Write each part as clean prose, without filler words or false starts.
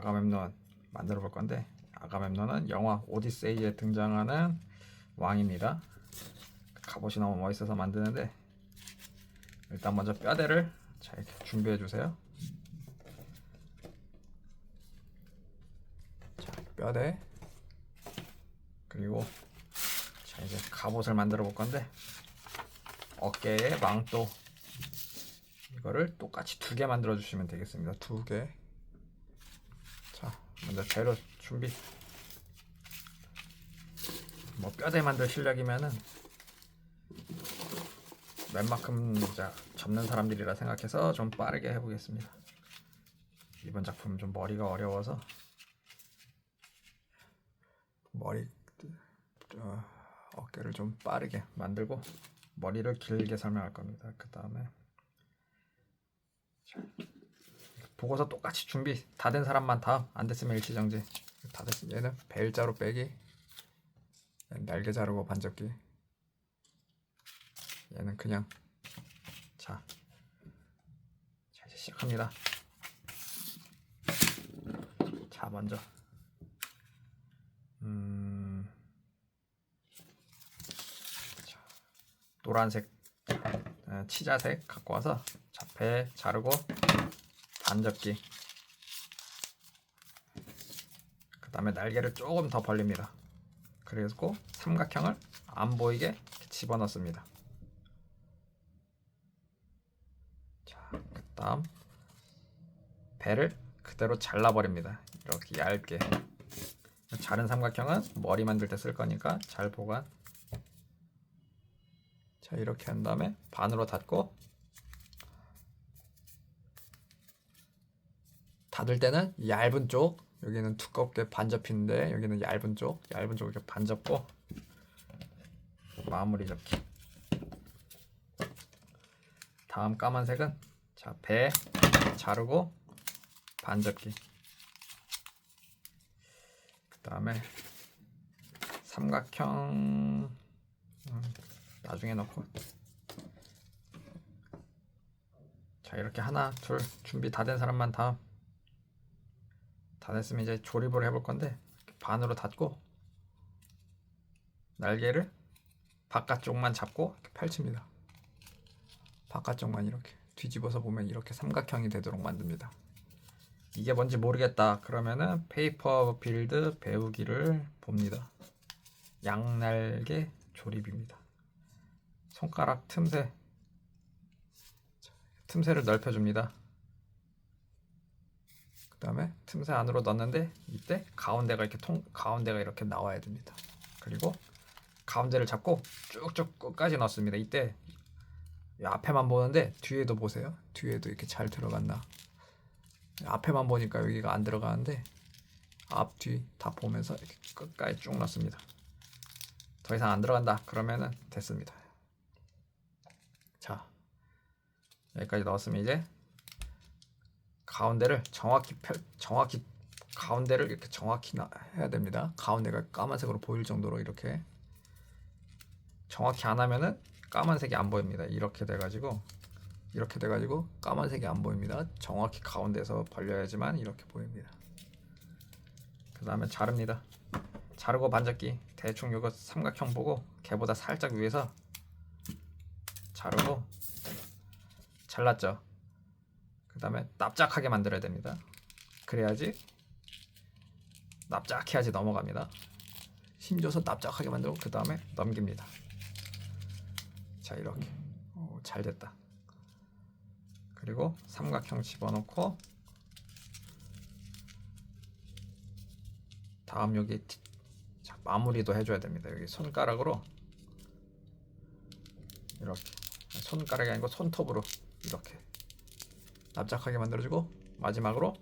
아가멤논 만들어 볼 건데, 아가멤논은 영화 오디세이에 등장하는 왕입니다. 갑옷이 너무 멋있어서 만드는데, 일단 먼저 뼈대를 자 이렇게 준비해 주세요. 자, 뼈대, 그리고 자 이제 갑옷을 만들어 볼 건데, 어깨에 망토, 이거를 똑같이 2개 만들어 주시면 되겠습니다. 2개. 자, 먼저 재료 준비. 뭐 뼈대 만들 실력이면은 웬만큼 접는 사람들이라 생각해서 좀 빠르게 해보겠습니다. 이번 작품은 좀 머리가 어려워서 어깨를 좀 빠르게 만들고 머리를 길게 설명할 겁니다. 그 다음에 보고서 똑같이 준비 다 된 사람만 다음, 안 됐으면 일시정지. 다 됐으면 얘는 벨자로 빼기, 날개 자르고 반접기, 얘는 그냥. 자 이제 시작합니다. 자 먼저 자, 노란색 치자색 갖고 와서 자, 배 자르고 반접기, 그 다음에 날개를 조금 더 벌립니다. 그리고 삼각형을 안 보이게 집어넣습니다. 자, 그 다음 배를 그대로 잘라버립니다. 이렇게 얇게. 자른 삼각형은 머리 만들 때 쓸 거니까 잘 보관. 자, 이렇게 한 다음에 반으로 닫고, 닫을 때는 얇은 쪽, 여기는 두껍게 반접히는데 여기는 얇은 쪽 이렇게 반접고 마무리 접기. 다음 까만색은 자, 배 자르고 반접기. 그 다음에 삼각형 나중에 넣고. 자, 이렇게 하나 둘 준비 다 된 사람만 다음. 다 됐으면 이제 조립을 해볼 건데, 반으로 닫고 날개를 바깥쪽만 잡고 이렇게 펼칩니다. 바깥쪽만 이렇게 뒤집어서 보면 이렇게 삼각형이 되도록 만듭니다. 이게 뭔지 모르겠다 그러면은 페이퍼 빌드 배우기를 봅니다. 양날개 조립입니다. 손가락 틈새를 넓혀줍니다. 그 다음에 틈새 안으로 넣는데 이때 가운데가 이렇게 나와야 됩니다. 그리고 가운데를 잡고 쭉쭉 끝까지 넣습니다. 이때 앞에만 보는데 뒤에도 보세요. 뒤에도 이렇게 잘 들어갔나. 앞에만 보니까 여기가 안 들어가는데 앞, 뒤 다 보면서 이렇게 끝까지 쭉 넣습니다. 더 이상 안 들어간다 그러면은 됐습니다. 자, 여기까지 넣었으면 이제 가운데를 정확히 가운데를 이렇게 정확히 해야 됩니다. 가운데가 까만색으로 보일 정도로 이렇게. 정확히 안 하면은 까만색이 안 보입니다. 이렇게 돼가지고 까만색이 안 보입니다. 정확히 가운데에서 벌려야지만 이렇게 보입니다. 그 다음에 자릅니다. 자르고 반접기. 대충 이거 삼각형 보고 걔보다 살짝 위에서 자르고 잘랐죠. 그 다음에 납작하게 만들어야 됩니다. 그래야지 납작해야지 넘어갑니다. 힘줘서 납작하게 만들고 그 다음에 넘깁니다. 자, 이렇게 잘 됐다. 그리고 삼각형 집어넣고 다음 여기 자, 마무리도 해줘야 됩니다. 여기 손가락으로 이렇게, 손가락이 아니고 손톱으로 이렇게 납작하게 만들어주고 마지막으로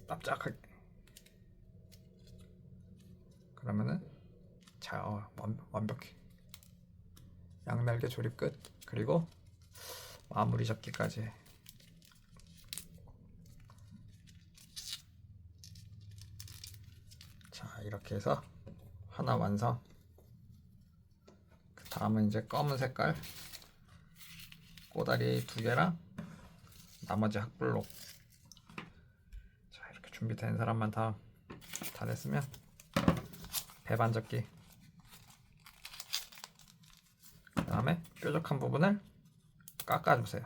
납작하게. 그러면은 자, 완벽해. 양날개 조립 끝. 그리고 마무리 접기까지. 자, 이렇게 해서 하나 완성. 그 다음은 이제 검은 색깔 꼬다리 2개랑 나머지 흑블록 준비된 사람만 다 됐으면 배반접기, 그 다음에 뾰족한 부분을 깎아주세요.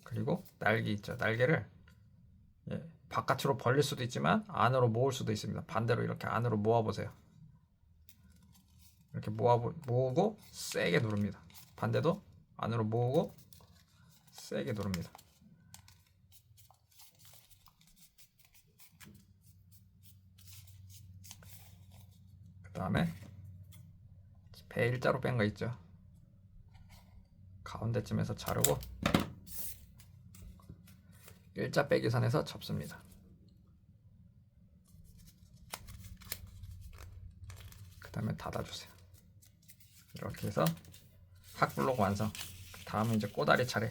그리고 날개 있죠. 날개를 바깥으로 벌릴 수도 있지만 안으로 모을 수도 있습니다. 반대로 이렇게 안으로 모아보세요. 이렇게 모으고 세게 누릅니다. 반대도 안으로 모으고 세게 누릅니다. 그 다음에 배 일자로 뺀 거 있죠. 가운데쯤에서 자르고 일자 빼기 선에서 접습니다. 그 다음에 닫아주세요. 이렇게 해서 학블록 완성. 다음은 이제 꼬다리 차례.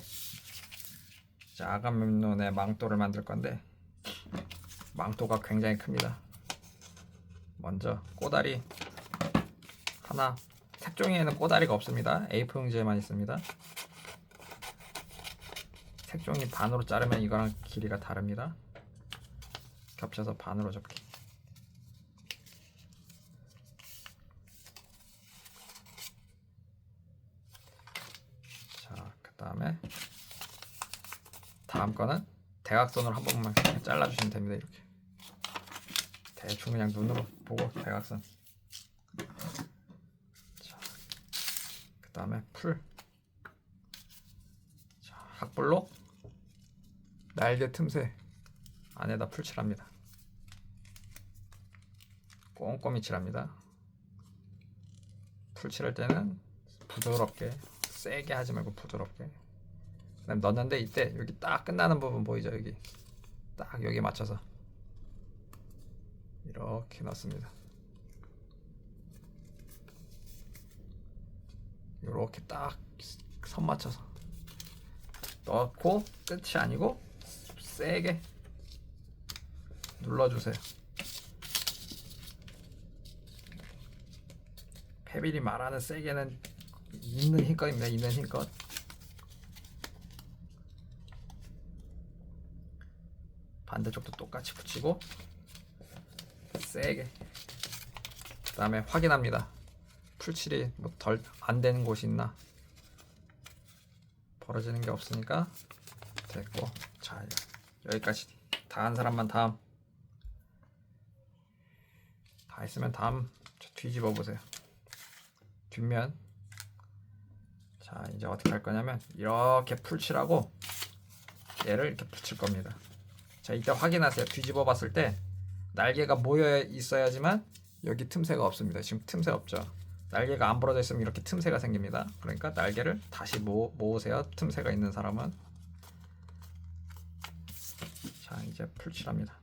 이제 아감멤논의 망토를 만들 건데 망토가 굉장히 큽니다. 먼저 꼬다리 하나, 색종이에는 꼬다리가 없습니다. A4 용지에만 있습니다. 색종이 반으로 자르면 이거랑 길이가 다릅니다. 겹쳐서 반으로 접기. 자, 그 다음에 다음 거는 대각선으로 한 번만 그냥 잘라주시면 됩니다. 이렇게 대충 그냥 눈으로 보고 대각선. 자, 그 다음에 풀. 자, 학블록 날개 틈새 안에다 풀 칠합니다. 꼼꼼히 칠합니다. 풀 칠할 때는 부드럽게, 세게 하지 말고 부드럽게. 그다음 넣는데 이때 여기 딱 끝나는 부분 보이죠? 여기 딱 여기 맞춰서 이렇게 넣습니다. 이렇게 딱 선 맞춰서 넣고 끝이 아니고 세게 눌러주세요. 페빌이 말하는 세게는 있는 힘껏입니다. 있는 힘껏. 반대쪽도 똑같이 붙이고 세게. 그 다음에 확인합니다. 풀칠이 뭐 덜 안 되는 곳이 있나. 벌어지는 게 없으니까 됐고. 자, 여기까지 다 한 사람만 다음. 다 했으면 다음 뒤집어 보세요. 뒷면. 자, 이제 어떻게 할 거냐면 이렇게 풀칠하고 얘를 이렇게 붙일 겁니다. 자, 이때 확인하세요. 뒤집어 봤을 때 날개가 모여 있어야지만 여기 틈새가 없습니다. 지금 틈새 없죠. 날개가 안 벌어져 있으면 이렇게 틈새가 생깁니다. 그러니까 날개를 다시 모으세요. 틈새가 있는 사람은. 자, 이제 풀칠합니다.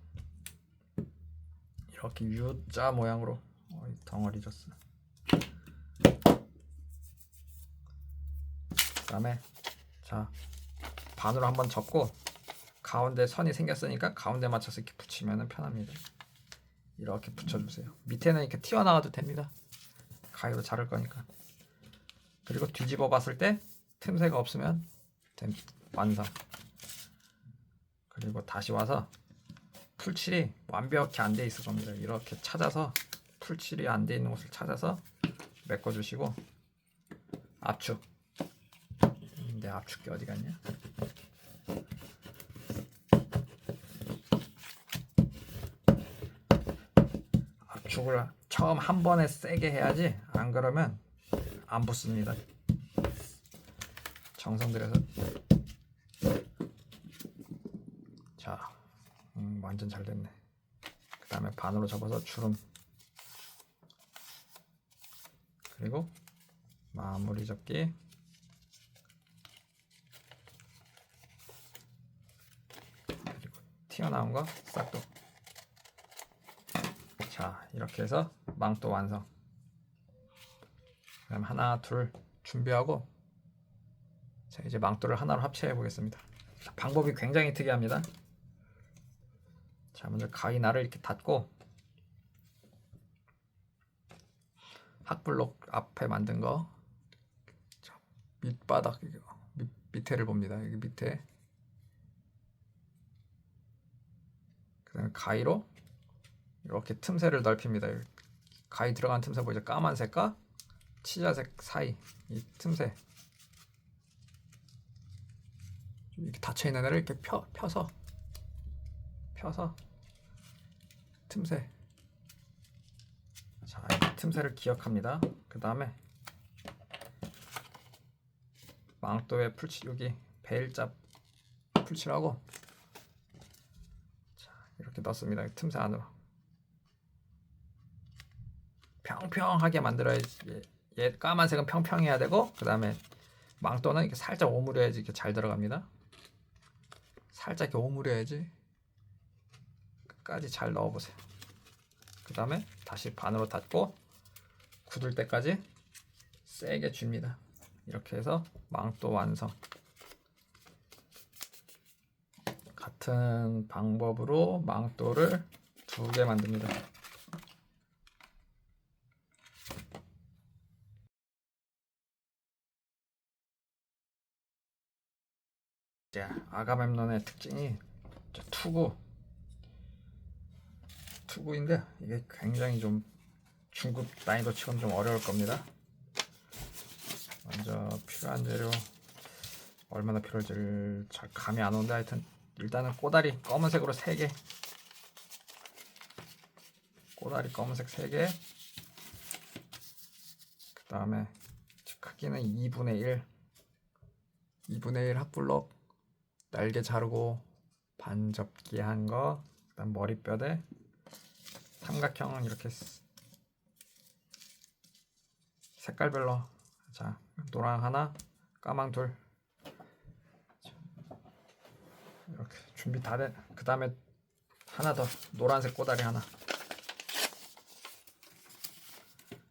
이렇게 U자 모양으로. 덩어리 졌어. 그 다음에 자, 반으로 한번 접고 가운데 선이 생겼으니까 가운데 맞춰서 이렇게 붙이면 편합니다. 이렇게 붙여주세요. 밑에는 이렇게 튀어나와도 됩니다. 가위로 자를 거니까. 그리고 뒤집어 봤을 때 틈새가 없으면 완성. 그리고 다시 와서 풀칠이 완벽히 안 돼 있을 겁니다. 이렇게 찾아서 풀칠이 안 돼 있는 곳을 찾아서 메꿔주시고 압축. 내 압축기 어디 갔냐? 압축을 처음 한 번에 세게 해야지 안 그러면 안 붙습니다. 정성 들여서. 자, 완전 잘 됐네. 그 다음에 반으로 접어서 주름. 그리고 마무리 접기. 그리고 튀어나온 거 싹둑. 자, 이렇게 해서 망토 완성. 그럼 하나 둘 준비하고 자, 이제 망토를 하나로 합체해 보겠습니다. 자, 방법이 굉장히 특이합니다. 자, 먼저 가위날을 이렇게 닫고 학블록 앞에 만든 거 자, 밑바닥 밑에를 봅니다. 여기 밑에 그다음에 가위로 이렇게 틈새를 넓힙니다. 가위 들어간 틈새 보이죠? 까만색과 치자색 사이 이 틈새 이렇게 닫혀 있는 애를 이렇게 펴서 틈새. 자, 이 틈새를 기억합니다. 그 다음에 망토에 여기 베일잡 풀칠하고 자, 이렇게 넣습니다. 틈새 안으로 평평하게 만들어야지. 얘 까만색은 평평해야 되고 그 다음에 망토는 이렇게 살짝 오므려야지 이렇게 잘 들어갑니다. 살짝 이렇게 오므려야지 끝까지 잘 넣어보세요. 그 다음에 다시 반으로 닫고 굳을 때까지 세게 줍니다. 이렇게 해서 망토 완성. 같은 방법으로 망토를 2개 만듭니다. 자, 아가멤논의 특징이 투구인데 이게 굉장히 좀 중급 난이도 치고는 좀 어려울 겁니다. 먼저 필요한 재료 얼마나 필요할지를 잘 감이 안 오는데 하여튼 일단은 꼬다리 검은색으로 3개, 꼬다리 검은색 3개, 그 다음에 크기는 2분의 1 핫블록, 날개 자르고 반 접기 한 거, 그 다음 머리뼈대 삼각형은 이렇게 색깔별로, 자 노랑 하나, 까망 둘, 이렇게 준비 다 된. 그 다음에 하나 더 노란색 꼬다리 하나.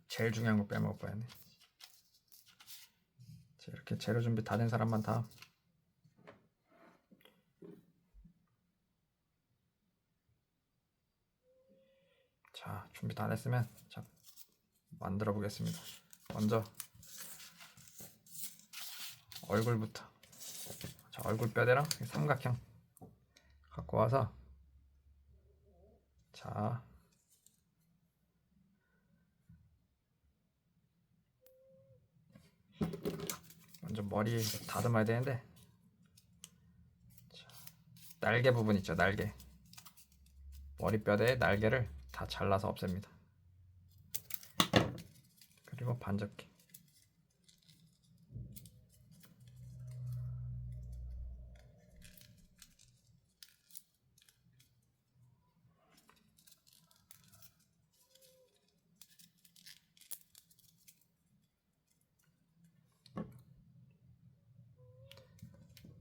제일 중요한 거 빼먹을 뻔했네. 자, 이렇게 재료 준비 다 된 사람만 다음. 자, 준비 다 됐으면 자 만들어 보겠습니다. 먼저 얼굴부터. 자, 얼굴 뼈대랑 삼각형 갖고 와서 자 먼저 머리 다듬어야 되는데 자, 날개 부분 있죠. 날개 머리뼈대의 날개를 다 잘라서 없앱니다. 그리고 반접기.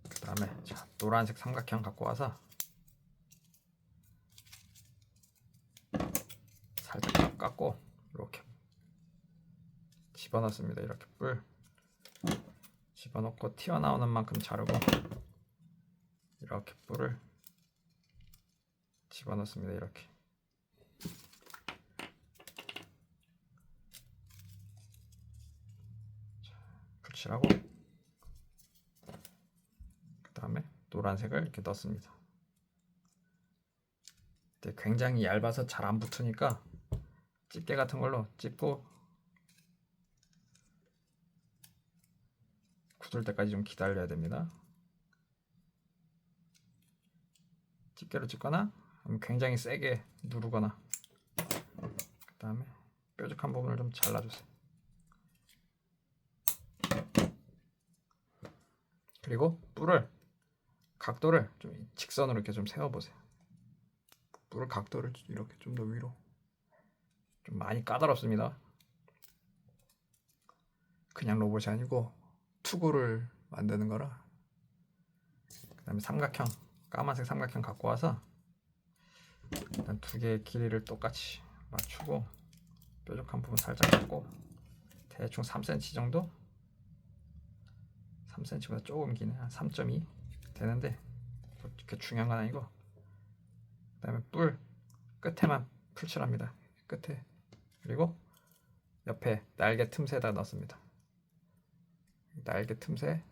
그 다음에 자 노란색 삼각형 갖고 와서 살짝 깎고 이렇게 집어넣습니다. 이렇게 뿔 집어넣고 튀어나오는 만큼 자르고 이렇게 뿔을 집어넣습니다. 이렇게 붙이라고 그 다음에 노란색을 이렇게 넣습니다. 근데 굉장히 얇아서 잘 안 붙으니까 집게 같은 걸로 찝고 굳을 때까지 좀 기다려야 됩니다. 집게로 찝거나 굉장히 세게 누르거나 그 다음에 뾰족한 부분을 좀 잘라주세요. 그리고 뿔을 각도를 좀 직선으로 이렇게 좀 세워보세요. 뿔 각도를 이렇게 좀 더 위로. 좀 많이 까다롭습니다. 그냥 로봇이 아니고 투구를 만드는 거라. 그 다음에 삼각형 까만색 삼각형 갖고 와서 일단 2개의 길이를 똑같이 맞추고 뾰족한 부분 살짝 잡고 대충 3cm 정도, 3cm보다 조금 기네. 한 3.2 되는데 그렇게 중요한 건 아니고 그 다음에 뿔 끝에만 풀칠합니다. 끝에. 그리고 옆에 날개 틈새에다 넣습니다. 날개 틈새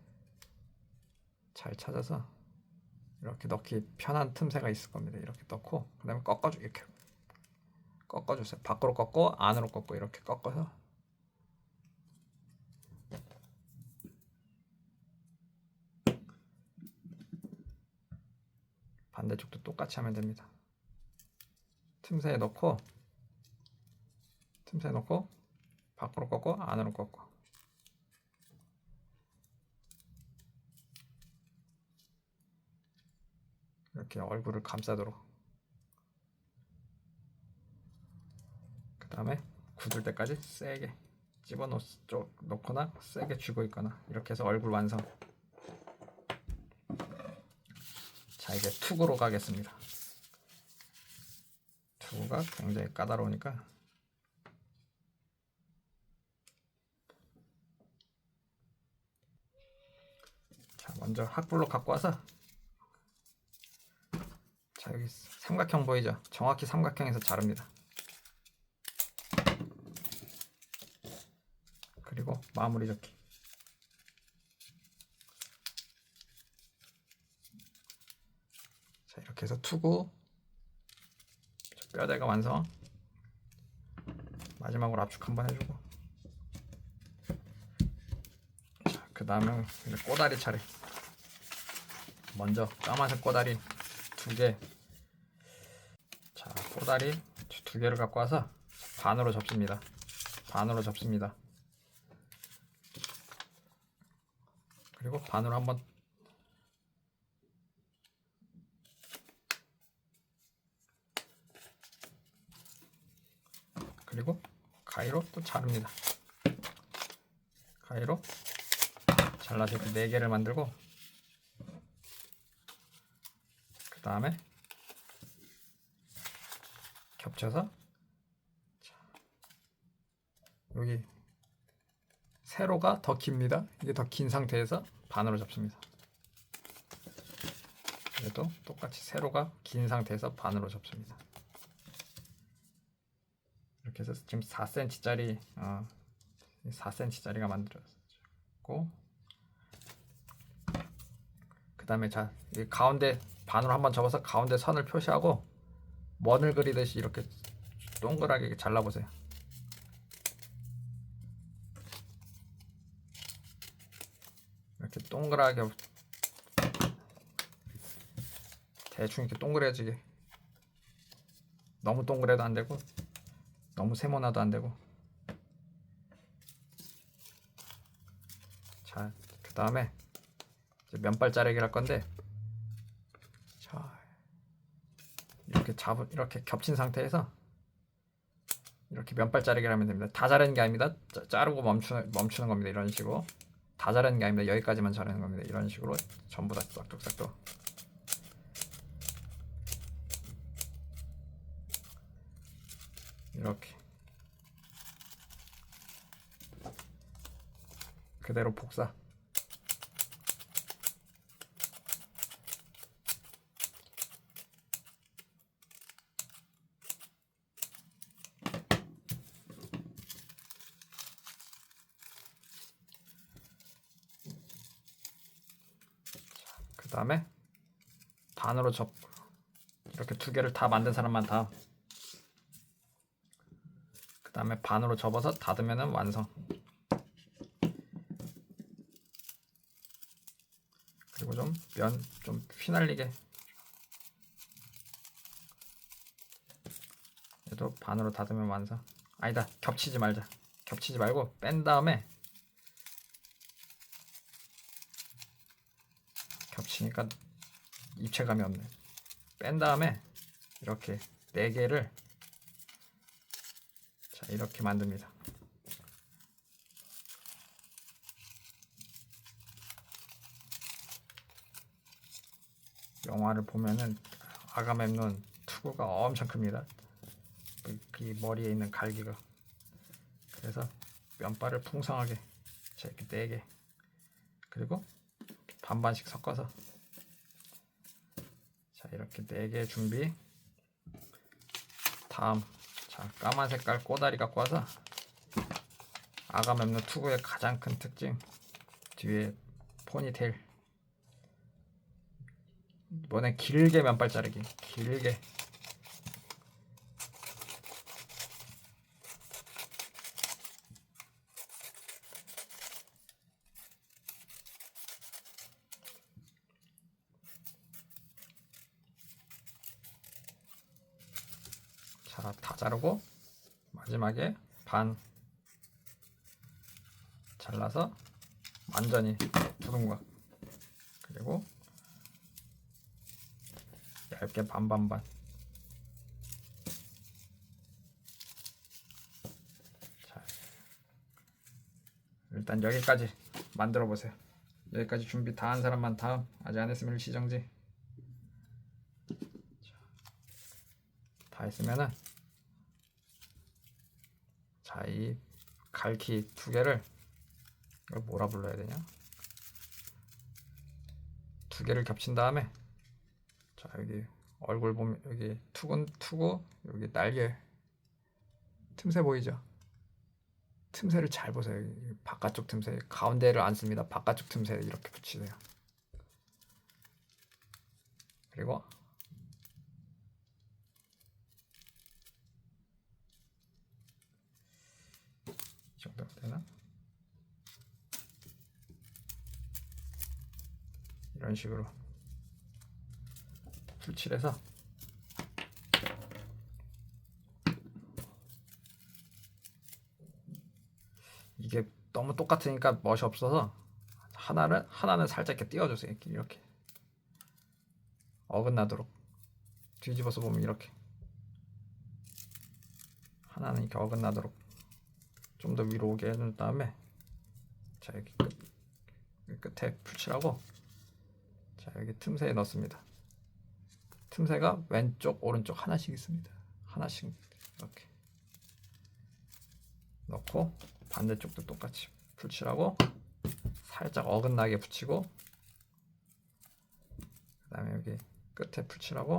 잘 찾아서 이렇게 넣기 편한 틈새가 있을 겁니다. 이렇게 넣고 그다음에 이렇게 꺾어주세요. 밖으로 꺾고 안으로 꺾고 이렇게 꺾어서 반대쪽도 똑같이 하면 됩니다. 틈새에 넣고 밖으로 꺾고 안으로 꺾고 이렇게 얼굴을 감싸도록. 그 다음에 굳을 때까지 세게 집어넣거나 세게 쥐고 있거나 이렇게 해서 얼굴 완성. 자, 이제 투구로 가겠습니다. 투구가 굉장히 까다로우니까 자, 먼저 학불로 갖고 와서 자, 여기 삼각형 보이죠? 정확히 삼각형에서 자릅니다. 그리고 마무리 접기. 자, 이렇게 해서 투구 뼈대가 완성. 마지막으로 압축 한번 해주고 자, 그 다음에 꼬다리 차례. 먼저 까만색 꼬다리 2개. 자, 꼬다리 2개를 갖고 와서 반으로 접습니다. 그리고 반으로 한번 그리고 가위로 또 자릅니다. 가위로 잘라서 이렇게 4개를 만들고 그 다음에 겹쳐서 여기 세로가 더 깁니다. 이게 더 긴 상태에서 반으로 접습니다. 얘도 똑같이 세로가 긴 상태에서 반으로 접습니다. 이렇게 해서 지금 4cm짜리 4cm짜리가 만들어졌고 그 다음에 자, 이 가운데 반으로 한번 접어서 가운데 선을 표시하고 원을 그리듯이 이렇게 동그랗게 잘라보세요. 이렇게 동그랗게 대충 이렇게 동그래지게. 너무 동그래도 안 되고 너무 세모나도 안 되고. 자, 그 다음에 면발 자르기를 할 건데 자, 이렇게 겹친 상태에서 이렇게 면발 자르기를 하면 됩니다. 다 자르는 게 아닙니다. 자르고 멈추는 겁니다. 이런 식으로. 다 자르는 게 아닙니다. 여기까지만 자르는 겁니다. 이런 식으로 전부 다 싹둑싹둑. 이렇게 그대로 복사. 그 다음에 반으로 이렇게 2개를 다 만든 사람만 다. 그 다음에 반으로 접어서 닫으면 완성. 그리고 좀 휘날리게. 얘도 반으로 닫으면 완성. 아니다, 겹치지 말자. 겹치지 말고 뺀 다음에 겹치니까 입체감이 없네. 뺀 다음에 이렇게 4개를 자, 이렇게 만듭니다. 영화를 보면은 아가멤논 투구가 엄청 큽니다. 그 머리에 있는 갈기가. 그래서 면발을 풍성하게 자, 이렇게 4개. 그리고 반반씩 섞어서 자, 이렇게 4개 준비. 다음 자, 까만 색깔 꼬다리 갖고 와서 아가멤논 투구의 가장 큰 특징 뒤에 포니테일 이번엔 길게 면발 자르기. 길게. 자, 다 자르고 마지막에 반 잘라서 완전히 두둥각. 그리고 얇게 반반반. 자, 일단 여기까지 만들어 보세요. 여기까지 준비 다 한 사람만 다음, 아직 안 했으면 일시정지. 다 했으면은, 자, 이 갈키 두 개를, 이걸 뭐라 불러야 되냐? 두 개를 겹친 다음에, 자, 여기 얼굴 보면 여기 투구, 여기 날개 틈새 보이죠? 틈새를 잘 보세요. 여기 바깥쪽 틈새, 가운데를 안 씁니다. 바깥쪽 틈새 이렇게 붙이세요. 그리고 이 정도 되나? 이런 식으로 풀칠해서 이게 너무 똑같으니까 멋이 없어서 하나는 살짝 이렇게 띄워주세요. 이렇게 어긋나도록 뒤집어서 보면 이렇게 하나는 이렇게 어긋나도록 좀 더 위로 오게 해준 다음에, 자, 여기 끝에 풀칠하고, 자, 여기 틈새에 넣습니다. 틈새가 왼쪽 오른쪽 하나씩 있습니다. 하나씩 이렇게 넣고 반대쪽도 똑같이 풀칠하고 살짝 어긋나게 붙이고, 그 다음에 여기 끝에 풀칠하고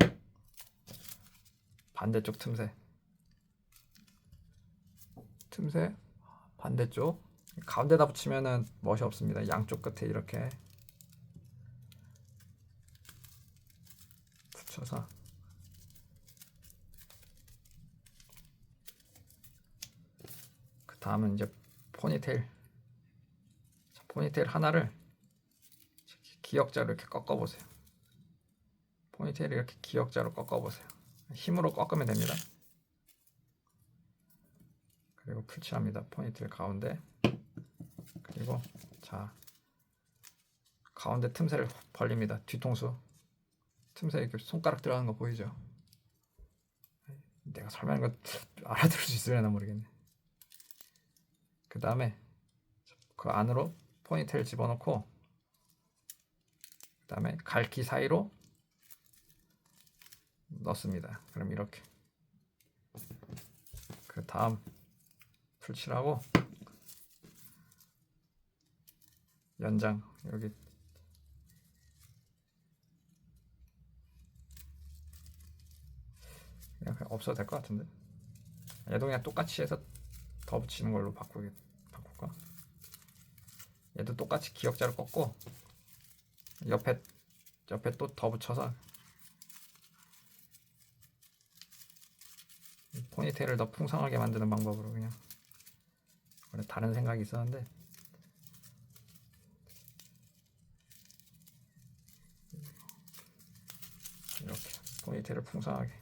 반대쪽 틈새 반대쪽 가운데다 붙이면은 멋이 없습니다. 양쪽 끝에 이렇게 붙여서, 그 다음은 이제 포니테일. 자, 포니테일 하나를 기역자로 이렇게 꺾어보세요. 포니테일을 이렇게 기역자로 꺾어보세요. 힘으로 꺾으면 됩니다. 그리고 풀칠합니다. 포니테일 가운데. 그리고 자, 가운데 틈새를 벌립니다. 뒤통수 틈새 이렇게 손가락 들어가는 거 보이죠? 내가 설명한 거 알아들을 수 있으려나 모르겠네. 그 다음에 그 안으로 포니테일 집어넣고, 그 다음에 갈기 사이로 넣습니다. 그럼 이렇게. 그 다음 풀칠하고 연장 여기 그냥 없어도 될 것 같은데, 얘도 그냥 똑같이 해서 더 붙이는 걸로 바꿀까? 얘도 똑같이 기역자로 꺾고 옆에 또 더 붙여서 포니테일을 더 풍성하게 만드는 방법으로, 그냥 원래 다른 생각이 있었는데 이렇게 포니테일을 풍성하게,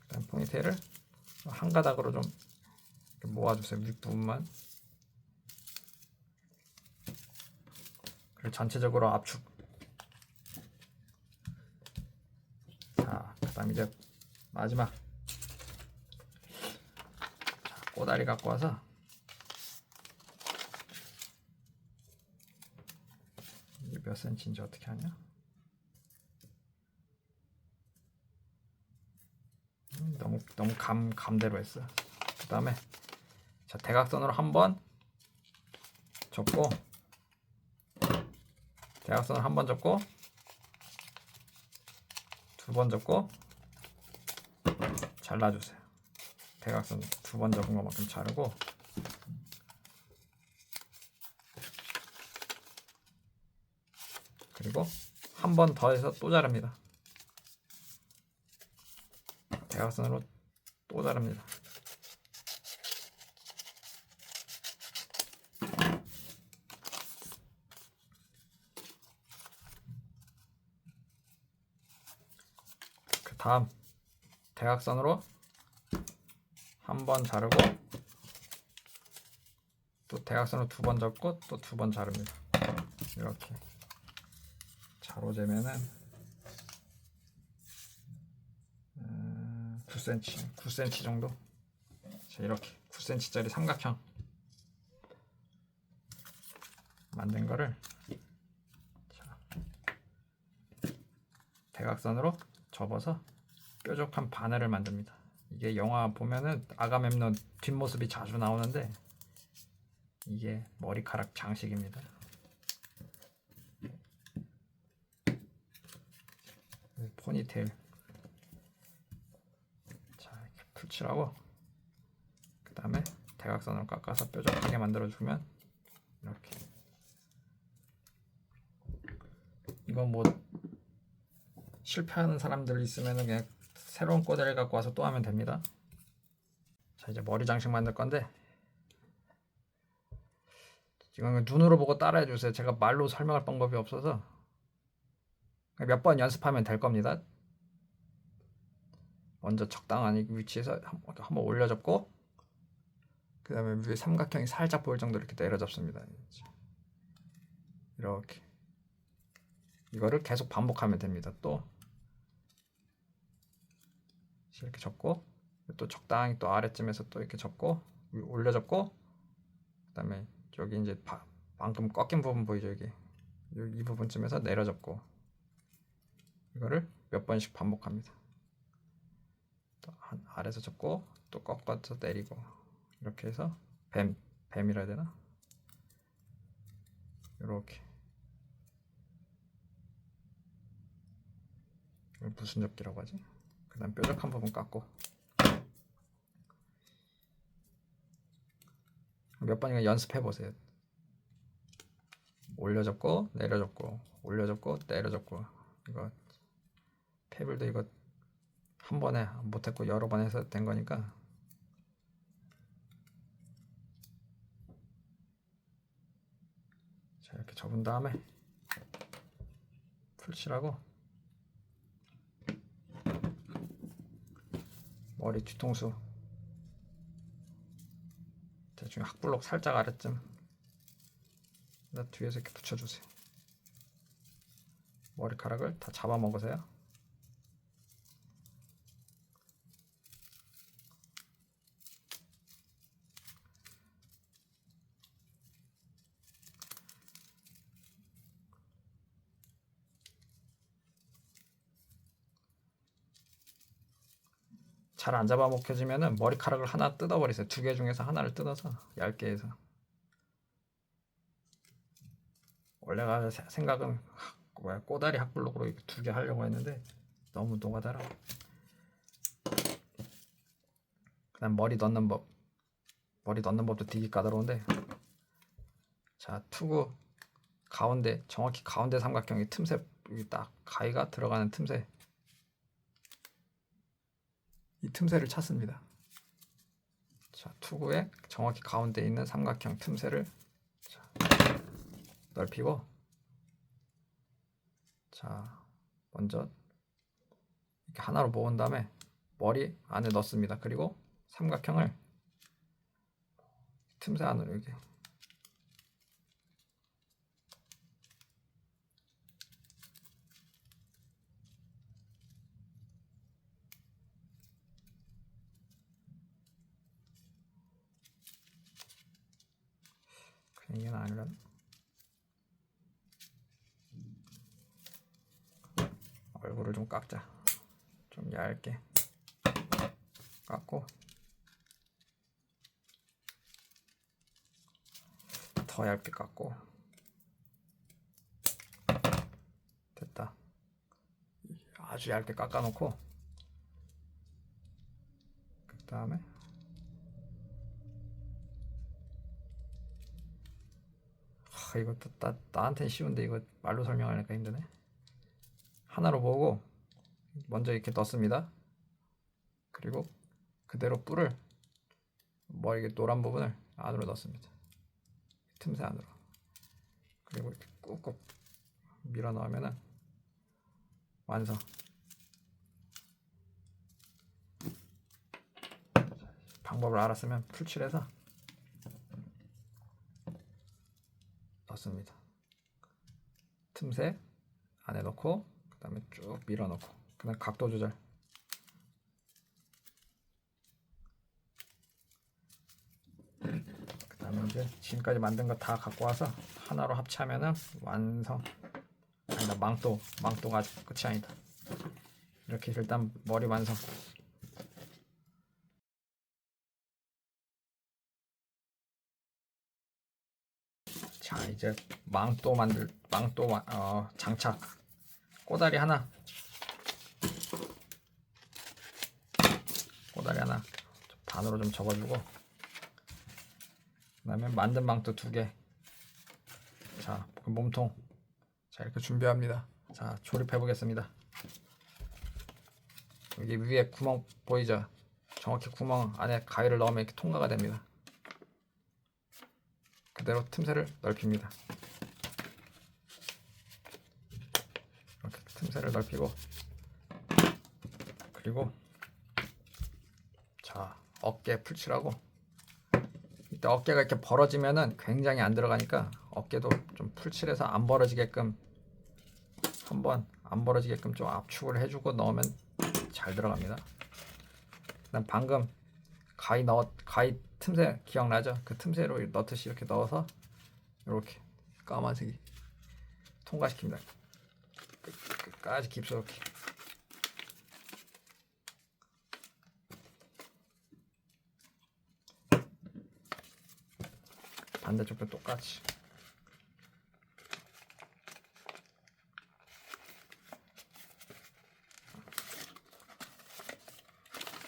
그다음 포니테일을 한 가닥으로 좀 모아주세요. 윗부분만. 그리고 전체적으로 압축. 자, 그다음 이제 마지막. 자, 꼬다리 갖고 와서 이게 몇 센치인지 어떻게 하냐? 너무 감대로 했어. 그 다음에 자, 대각선으로 한번 접고, 대각선을 한 번 접고, 두 번 접고 잘라주세요. 대각선 두 번 접은 것만큼 자르고, 그리고 한 번 더 해서 또 자릅니다. 대각선으로 또 자릅니다. 그 다음 대각선으로 한 번 자르고 또 대각선으로 두 번 접고 또 두 번 자릅니다. 이렇게 자로 재면은 9cm 정도. 자, 이렇게 9cm짜리 삼각형 만든 거를 자, 대각선으로 접어서 뾰족한 바늘을 만듭니다. 이게 영화 보면은 아가멤논 뒷모습이 자주 나오는데 이게 머리카락 장식입니다. 포니테일. 자, 이렇게 풀칠하고 그 다음에 대각선으로 깎아서 뾰족하게 만들어주면 이렇게. 이건 뭐 실패하는 사람들 있으면 그냥 새로운 꼬대를 갖고 와서 또 하면 됩니다. 자, 이제 머리 장식 만들 건데 이건 눈으로 보고 따라해 주세요. 제가 말로 설명할 방법이 없어서 몇 번 연습하면 될 겁니다. 먼저 적당한 위치에서 한번 올려 잡고 그 다음에 위에 삼각형이 살짝 보일 정도로 이렇게 내려 잡습니다. 이렇게 이거를 계속 반복하면 됩니다. 또 이렇게 접고 또 적당히 또 아래쯤에서 또 이렇게 접고 올려 잡고 그 다음에 여기 이제 방금 꺾인 부분 보이죠? 여기 이 부분쯤에서 내려 잡고 이거를 몇 번씩 반복합니다. 또 아래에서 접고 또 꺾어서 내리고 이렇게 해서 뱀이라 해야 되나? 이렇게. 이걸 무슨 접기라고 하지? 그 다음 뾰족한 부분 깎고 몇 번이나 연습해 보세요. 올려 잡고 내려 잡고 올려 잡고 내려 잡고. 이거 페이블도 이거 한 번에 못했고 여러 번 해서 된 거니까 자, 이렇게 접은 다음에 풀칠하고 머리 뒤통수 대충 학블록 살짝 아래쯤 뒤에서 이렇게 붙여주세요. 머리카락을 다 잡아먹으세요. 잘 안 잡아먹혀지면은 머리카락을 하나 뜯어버리세요. 두 개 중에서 하나를 뜯어서 얇게 해서. 원래가 생각은 꼬다리 학블록으로 두 개 하려고 했는데 너무 노가다라. 그다음 머리 넣는 법도 되게 까다로운데 자, 투구 가운데 정확히 가운데 삼각형이 틈새 여기 딱 가위가 들어가는 틈새 이 틈새를 찾습니다. 자, 투구의 정확히 가운데 있는 삼각형 틈새를 자, 넓히고 자, 먼저 이렇게 하나로 모은 다음에 머리 안에 넣습니다. 그리고 삼각형을 틈새 안으로 이렇게 그냥 이게 아니라 얼굴을 좀 깎자. 좀 얇게 깎고 더 얇게 깎고 됐다. 아주 얇게 깎아놓고 그 다음에 이것도 나한테는 쉬운데 이거 말로 설명하니까 힘드네. 하나로 모으고 먼저 이렇게 넣습니다. 그리고 그대로 뿔을 이게 노란 부분을 안으로 넣습니다. 틈새 안으로. 그리고 이렇게 꾹꾹 밀어 넣으면은 완성. 방법을 알았으면 풀칠해서 넣습니다. 틈새 안에 넣고 그 다음에 쭉 밀어 넣고 그 다음에 각도 조절. 그 다음에 이제 지금까지 만든 거 다 갖고 와서 하나로 합치하면은 완성. 아니다, 망토가 아직 끝이 아니다. 이렇게 일단 머리 완성. 자, 이제 망토 장착. 꼬다리 하나 반으로 좀 접어주고, 그 다음에 만든 망토 2개. 자, 몸통. 자, 이렇게 준비합니다. 자, 조립해 보겠습니다. 여기 위에 구멍 보이죠? 정확히 구멍 안에 가위를 넣으면 이렇게 통과가 됩니다. 그대로 틈새를 넓힙니다. 이렇게 틈새를 넓히고, 그리고 자, 어깨 풀칠하고, 이때 어깨가 이렇게 벌어지면은 굉장히 안 들어가니까 어깨도 좀 풀칠해서 안 벌어지게끔, 한번 안 벌어지게끔 좀 압축을 해주고 넣으면 잘 들어갑니다. 그다음 방금 가위 틈새 기억나죠? 그 틈새로 넣듯이 이렇게 넣어서 이렇게 까만색이 통과시킵니다. 끝까지 깊숙이. 반대쪽도 똑같이.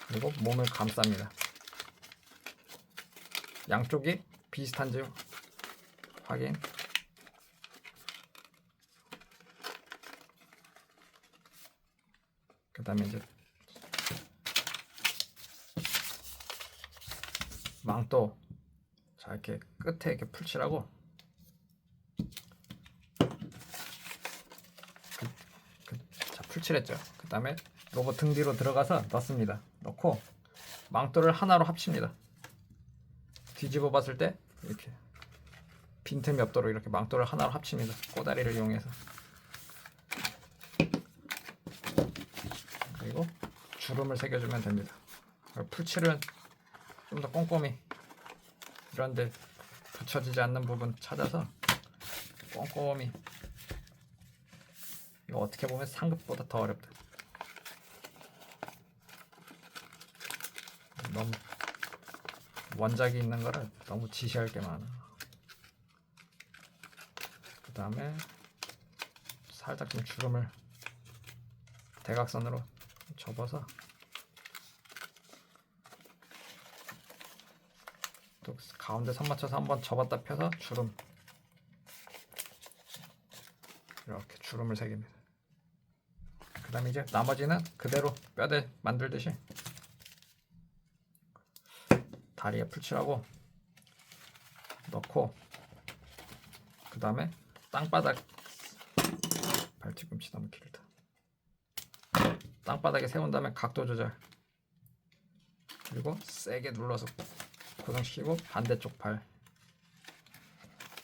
그리고 몸을 감쌉니다. 양쪽이 비슷한지 확인. 그 다음에 이제 망토, 자, 이렇게 끝에 이렇게 풀칠하고, 자, 풀칠했죠. 그 다음에 로봇 등 뒤로 들어가서 넣습니다. 넣고 망토를 하나로 합칩니다. 뒤집어 봤을 때 이렇게 빈틈이 없도록 이렇게 망토를 하나로 합칩니다. 꼬다리를 이용해서. 그리고 주름을 새겨주면 됩니다. 풀칠은 좀 더 꼼꼼히 이런데 붙여지지 않는 부분 찾아서 꼼꼼히. 이거 어떻게 보면 상급보다 더 어렵다. 너무 원작이 있는 거라 너무 지시할 게 많아. 그 다음에 살짝 좀 주름을 대각선으로 접어서 또 가운데 선 맞춰서 한번 접었다 펴서 주름, 이렇게 주름을 새깁니다. 그 다음에 이제 나머지는 그대로 뼈대 만들듯이 다리에 풀칠하고 넣고, 그 다음에 땅바닥, 발뒤꿈치 너무 길다. 땅바닥에 세운 다음에 각도 조절, 그리고 세게 눌러서 고정시키고 반대쪽 발.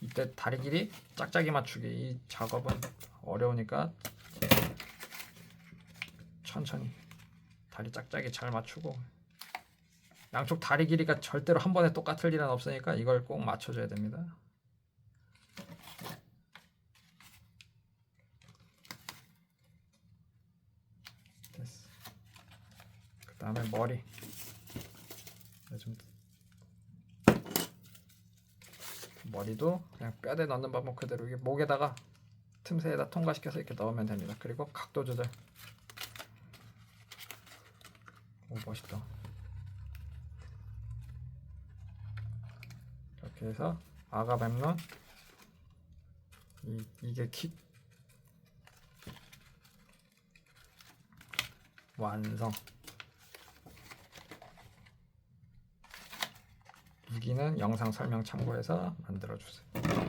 이때 다리 길이 짝짝이 맞추기. 이 작업은 어려우니까 천천히 다리 짝짝이 잘 맞추고, 양쪽 다리 길이가 절대로 한 번에 똑같을 일은 없으니까 이걸 꼭 맞춰줘야 됩니다. 됐어. 그 다음에 머리. 머리도 그냥 뼈대 넣는 방법 그대로 이게 목에다가 틈새에다 통과시켜서 이렇게 넣으면 됩니다. 그리고 각도 조절. 오, 멋있다. 이렇게 해서 아가뱀론 이게 완성. 무기는 영상 설명 참고해서 만들어 주세요.